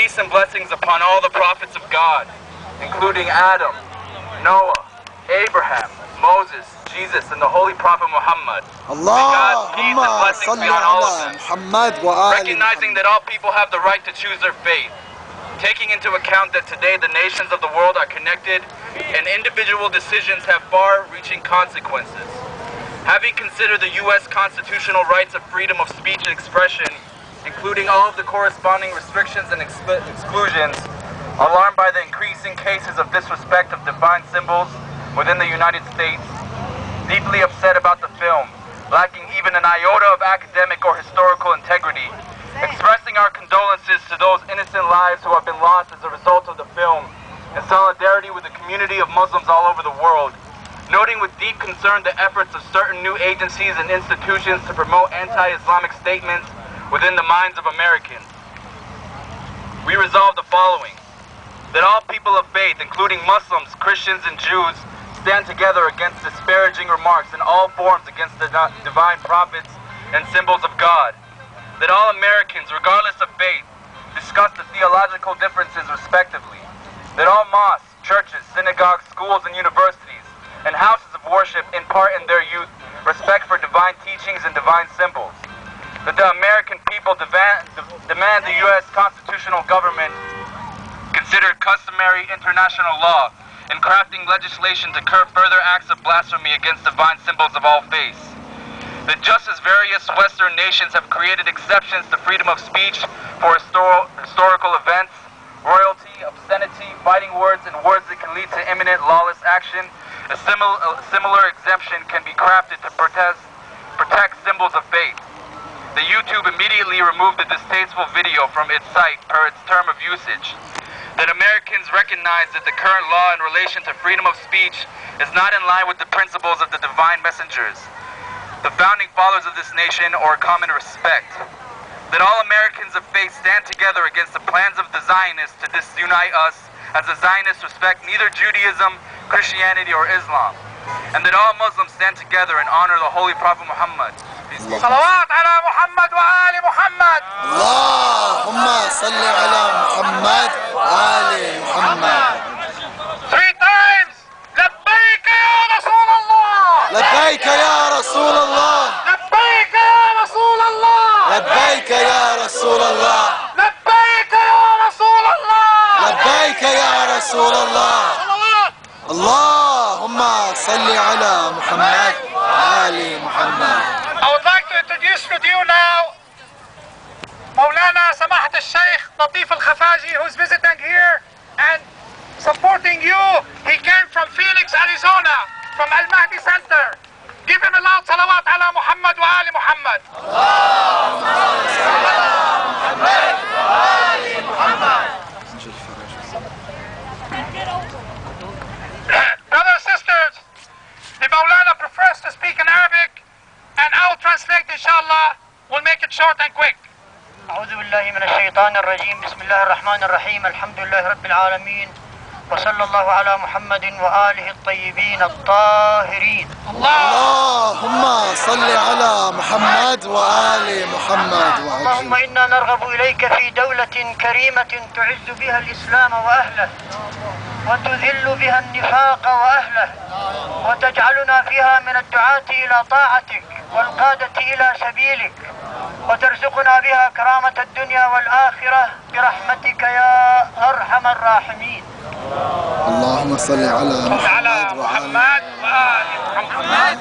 peace and blessings upon all the prophets of God, including Adam, Noah, Abraham, Moses, Jesus, and the Holy Prophet Muhammad. God's peace and blessings be on all of them. Recognizing that all people have the right to choose their faith. Taking into account that today the nations of the world are connected and individual decisions have far-reaching consequences. Having considered the U.S. constitutional rights of freedom of speech and expression, including all of the corresponding restrictions and exclusions, alarmed by the increasing cases of disrespect of divine symbols within the United States, deeply upset about the film, lacking even an iota of academic or historical integrity, expressing our condolences to those innocent lives who have been lost as a result of the film, in solidarity with the community of Muslims all over the world, noting with deep concern the efforts of certain new agencies and institutions to promote anti-Islamic statements within the minds of Americans. We resolve the following: that all people of faith, including Muslims, Christians, and Jews, stand together against disparaging remarks in all forms against the divine prophets and symbols of God. That all Americans, regardless of faith, discuss the theological differences respectively. That all mosques, churches, synagogues, schools, and universities, and houses of worship impart in their youth respect for divine teachings and divine symbols. That the American people demand the U.S. constitutional government consider customary international law in crafting legislation to curb further acts of blasphemy against divine symbols of all faiths. That just as various Western nations have created exceptions to freedom of speech for historical events, royalty, obscenity, fighting words, and words that can lead to imminent lawless action, a similar exemption can be crafted to protect symbols of faith. The YouTube immediately removed the distasteful video from its site per its term of usage. That Americans recognize that the current law in relation to freedom of speech is not in line with the principles of the divine messengers, the founding fathers of this nation, or common respect. That all Americans of faith stand together against the plans of the Zionists to disunite us, as the Zionists respect neither Judaism, Christianity, or Islam. And that all Muslims stand together and honor the Holy Prophet Muhammad. صلوات على محمد وآل محمد. اللهم صل على محمد وآل محمد. 3 times. لبيك يا رسول الله. لبيك يا رسول الله. لبيك يا رسول الله. لبيك يا رسول الله. لبيك يا رسول الله. لبيك يا رسول الله. اللهم صل على محمد وآل محمد. I would like to introduce to you now Maulana Samahat al-Sheikh Latif al-Khafaji, who's visiting here and supporting you. He came from Phoenix, Arizona, from Al-Mahdi Center. Give him a loud salawat ala Muhammad wa ali Muhammad. Brothers and sisters, the Maulana prefers to speak in Arabic, and I will translate inshallah. We'll make it short and quick. أعوذ بالله من الشيطان الرجيم. بسم الله الرحمن الرحيم. الحمد لله رب العالمين، وصلى الله على محمد وآله الطيبين الطاهرين. اللهم صل على محمد وآل محمد. اللهم إنا نرغب إليك في دولة كريمة تعز بها الإسلام وأهله، وتذل بها النفاق وأهله، وتجعلنا فيها من الدعاة إلى طاعتك والقادة إلى سبيلك، وترزقنا بها كرامة الدنيا والآخرة برحمتك يا أرحم الراحمين. اللهم صل على محمد وآل محمد.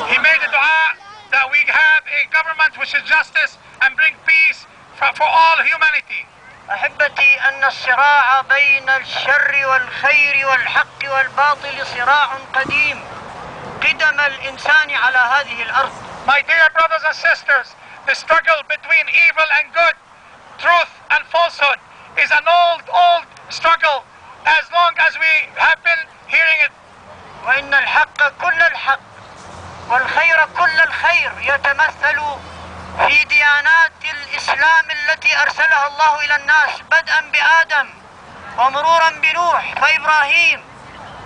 He made a dua that we have a government which is justice and bring peace for all humanity. أحبتي، أن الصراع بين الشر والخير والحق والباطل صراع قديم قدم الإنسان على هذه الأرض. My dear brothers and sisters, the struggle between evil and good, truth and falsehood is an old struggle, as long as we have been hearing it. وإن الحق كل الحق والخير كل الخير يتمثل في ديانات الإسلام التي أرسلها الله إلى الناس، بدءا بآدم ومرورا بنوح فإبراهيم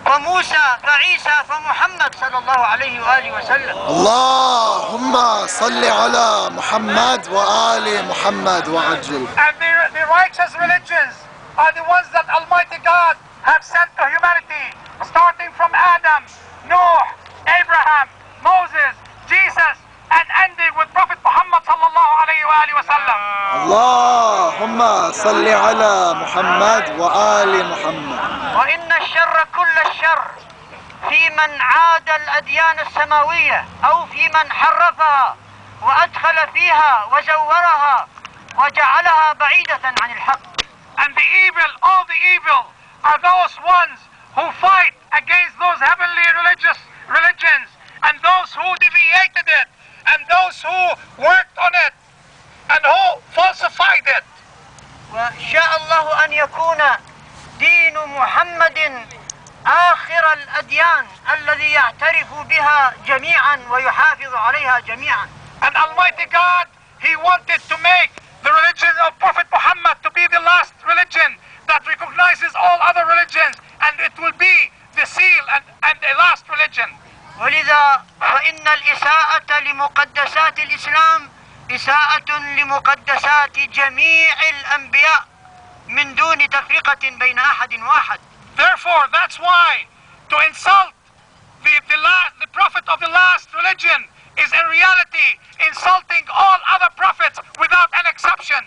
فموسى فعيسى فمحمد صلى الله عليه وآله وسلم. اللهم صل على محمد وآل محمد وعجل. And the righteous religions are the ones that Almighty God have sent to humanity, starting from Adam, Noah, Abraham, Moses, Jesus, and ending with Prophet Muhammad sallallahu alayhi wa sallam. اللهم صل على محمد وآل محمد. وإن الشر كل الشر في من عاد الأديان السماوية أو في من حرفها وأدخل فيها وزورها وجعلها بعيدة عن الحق. And the evil, all the evil, are those ones who fight against those heavenly religions, and those who deviated it, and those who worked on it, and who falsified it. وشاء الله أن يكون دين محمد آخر الأديان الذي يعترف بها جميعا ويحافظ عليها جميعا. And Almighty God, He wanted to make the religion of Prophet Muhammad to be the last religion that recognizes all other religions, and it will be the seal and the last religion. ولذا فإن الإساءة لمقدسات الإسلام إساءة لمقدسات جميع الأنبياء من دون تفرقة بين أحد واحد. Therefore, that's why to insult the prophet of the last religion is in reality insulting all other prophets without an exception.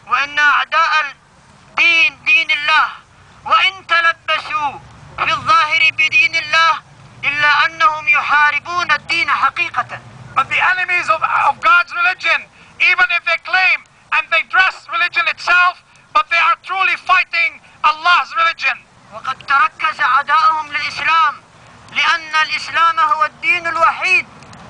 وإن أعداء دين الله وإن تلبسوا في الظاهر بدين الله إلا أنهم يحاربون الدين حقيقة. But the enemies of God's religion, even if they claim and they dress religion itself, but they are truly fighting Allah's religion. وقد تركز عداؤهم للإسلام لأن الإسلام هو الدين الوحيد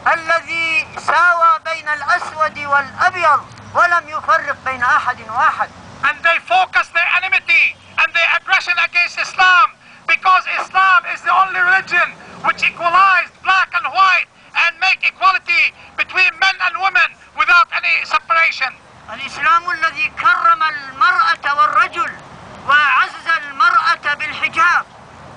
الذي ساوى بين الأسود والأبيض ولم يفرق بين أحد واحد. And they focus their enmity and their aggression against Islam because Islam is the only religion which equalized black and white and make equality between men and women without any separation. الإسلام الذي كرم المرأة والرجل وعزز المرأة بالحجاب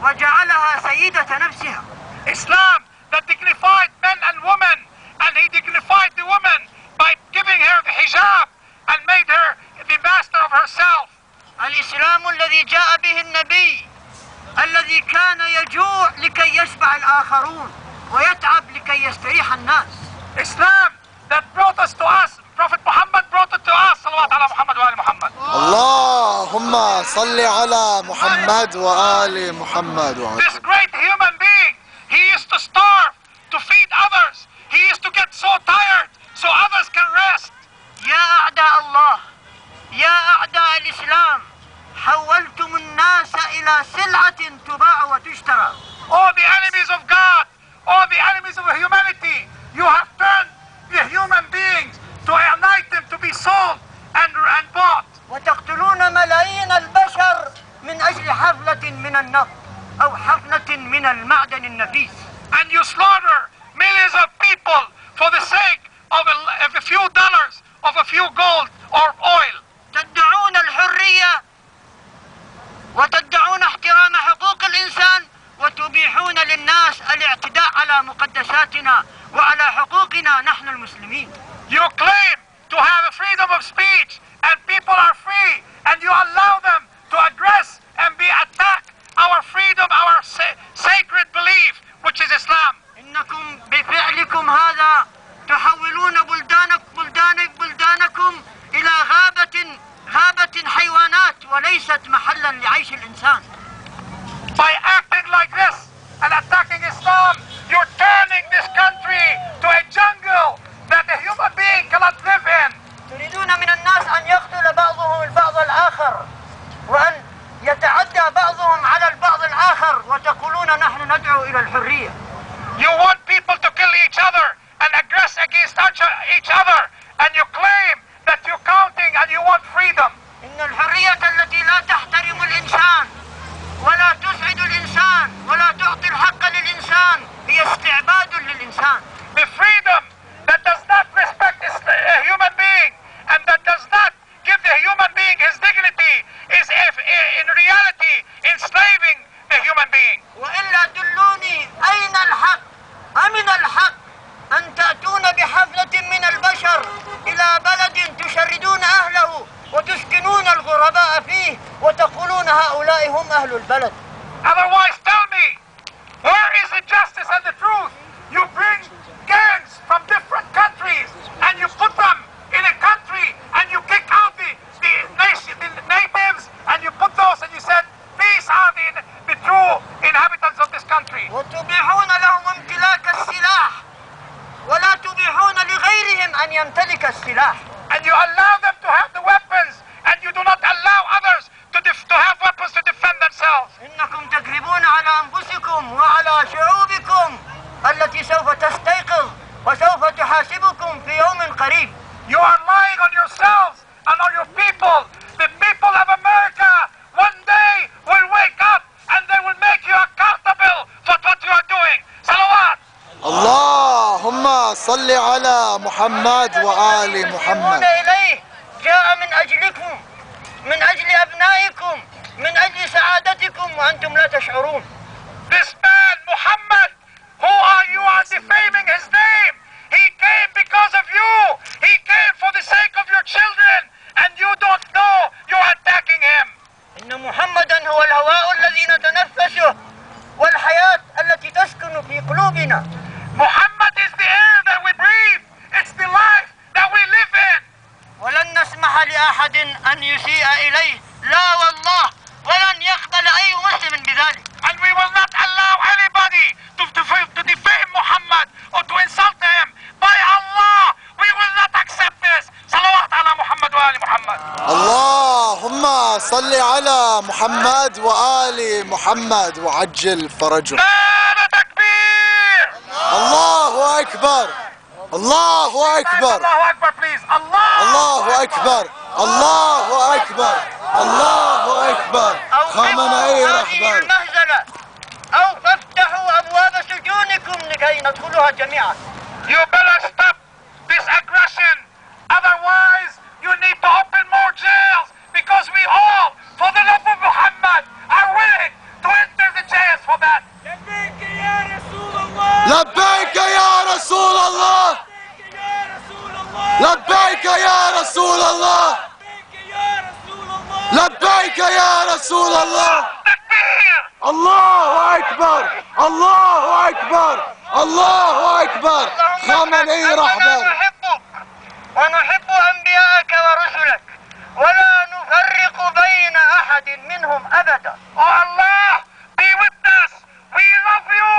وجعلها سيدة نفسها. Islam that dignified men and women, and He dignified the woman by giving her the hijab and made her the master of herself. الإسلام الذي جاء به النبي الذي كان يجوع لكي يشبع الآخرون ويتعب لكي يستريح الناس. Islam that brought us to us, Prophet Muhammad brought it to us, salawat ala Muhammad wa ali Muhammad. اللهم صل على محمد وآل محمد. This great human being, he used to starve to feed others. He used to get so tired so others can rest. يا أعداء الله يا أعداء الإسلام حولتم الناس إلى سلعة تباع وتشترى. All the enemies of God, all the enemies of humanity, you have turned the human beings to an item to be sold and bought. وتقتلون ملايين البشر من أجل حفلة من النفط أو حفلة من المعدن النفيس. And you slaughter millions of people for the sake of a few dollars, of a few gold or oil. تدعون الحرية وتدعون احترام حقوق الإنسان وتبيحون للناس الاعتداء على مقدساتنا وعلى حقوقنا نحن المسلمين. You claim to have a freedom of speech and people are free, and you allow them to aggress and be attacked our freedom, our sacred belief, which is Islam. إنكم بفعلكم هذا تحولون بلدانكم إلى غابة حيوانات وليست محلا لعيش الإنسان. By acting like this and attacking Islam, you're turning this country to a jungle that a human being cannot live in. تريدون من الناس أن يقتل بعضهم البعض الآخر وأن يتعدى بعضهم على البعض الآخر وتقولون نحن ندعو إلى الحرية. You want people to kill each other and aggress against each other, and you claim that you're counting and you want freedom. إن الحرية التي لا تحترم الإنسان ولا تسعد الإنسان ولا تعطي الحق للإنسان هي استعباد للإنسان. The freedom that does not respect a human being and that does not give the human being his dignity is in reality enslaving the human being. وإلا دلوني أين الحق؟ أمن الحق أن تأتون بحفلة من البشر إلى بلد تشردون أهله وتسكنون الغرباء فيه وتقولون هؤلاء هم أهل البلد. Otherwise, tell me, where is the justice and the truth? You bring gangs from different countries and you put them in a country and you kick out the natives and you put those and you said these are the true inhabitants of this country. وتبيحون لهم امتلاك السلاح ولا تبيحون لغيرهم أن يمتلك السلاح. And you allow them to have the weapons and you do not allow others to have weapons to defend themselves. إنكم تكذبون على أنفسكم وعلى شعوبكم التي سوف تستيقظ وسوف تحاسبكم في يوم قريب. You are lying on yourselves and on your people. The people of America one day will wake up and they will make you accountable for what you are doing. Salawat. اللهم صل على محمد وآل محمد. إليه جاء من أجلكم، من أجل أبنائكم، من أجل سعادتكم وأنتم لا تشعرون. This man, Muhammad, who you are defaming his name. He came because of you. He came for the sake of your children. And you don't know you're attacking him. إن محمدا هو الهواء الذي نتنفسه والحياة التي تسكن في قلوبنا. Muhammad is the air that we breathe. It's the life that we live in. ولن نسمح لأحد أن يسيء إليه، لا والله، ولن يقبل أي مسلم بذلك. And we will not allow anybody to defame Muhammad or to insult him. By Allah, we will not accept this. Salawat ala Muhammad wa ali Muhammad. اللهم صل على محمد وآل محمد وعجل فرجهم. نار تكبير. الله أكبر. الله أكبر. الله أكبر please. الله أكبر. الله أكبر. الله أكبر. خامنئي رهبر. المهزلة أو فافتحوا أبواب سجونكم لكي ندخلها جميعا. You better stop this aggression. Otherwise, you need to open more jails because we all, for the love of Muhammad, are willing to enter the jails for that. لبيك يا رسول الله. لبيك يا رسول الله. لبيك يا رسول الله. لبيك يا رسول الله. الله أكبر. الله أكبر. الله أكبر. خامنئي رهبر. نحبك ونحب أنبياءك ورسلك ولا نفرق بين أحد منهم أبدا. Oh Allah, be with us. We love you.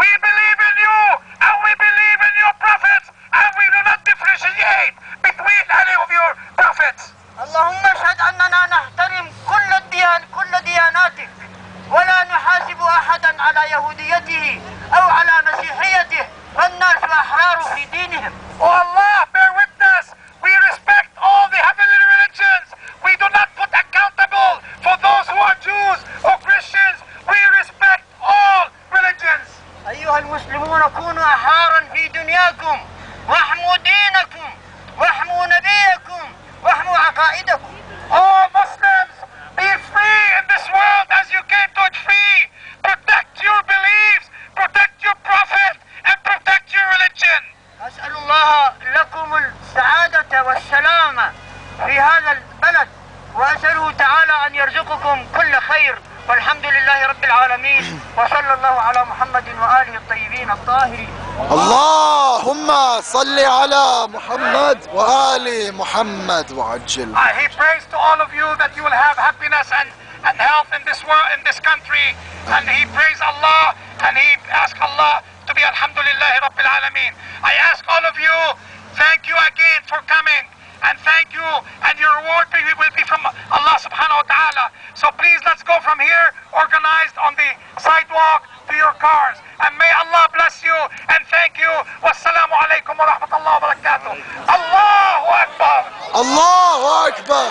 We believe in you. And we believe in your prophets. And we do not differentiate between any of your prophets. اللهم اشهد أننا نحترم كل دياناتك ولا نحاسب أحدا على يهوديته أو على مسيحيته، فالناس أحرار في دينهم. Oh Allah, bear witness. We respect all the heavenly religions. We do not put accountable for those who are Jews or Christians. We respect all religions. أيها المسلمون كونوا أحرارا في دنياكم واحموا دينكم واحموا نبيكم واحموا عقائدكم. All Muslims, be free in this world as you came to it free. Protect your beliefs, protect your prophet, and protect your religion. أسأل الله لكم السعادة والسلامة في هذا البلد وأسأله تعالى أن يرزقكم كل خير والحمد لله رب العالمين وصلى الله على محمد وآله الطيبين الطاهرين. اللهم صل على محمد وآل محمد وعجل. He prays to all of you that you will have happiness and health in this world, in this country. And he prays Allah and he asks Allah to be Alhamdulillah Rabbil Alameen. I ask all of you, thank you again for coming. And thank you, and your reward will be from Allah subhanahu wa ta'ala. So please, let's go from here, organized on the sidewalk to your cars. And may Allah bless you, and thank you. Wassalamu alaikum wa rahmatullahi wa barakatuh. Allahu Akbar. Allahu Akbar.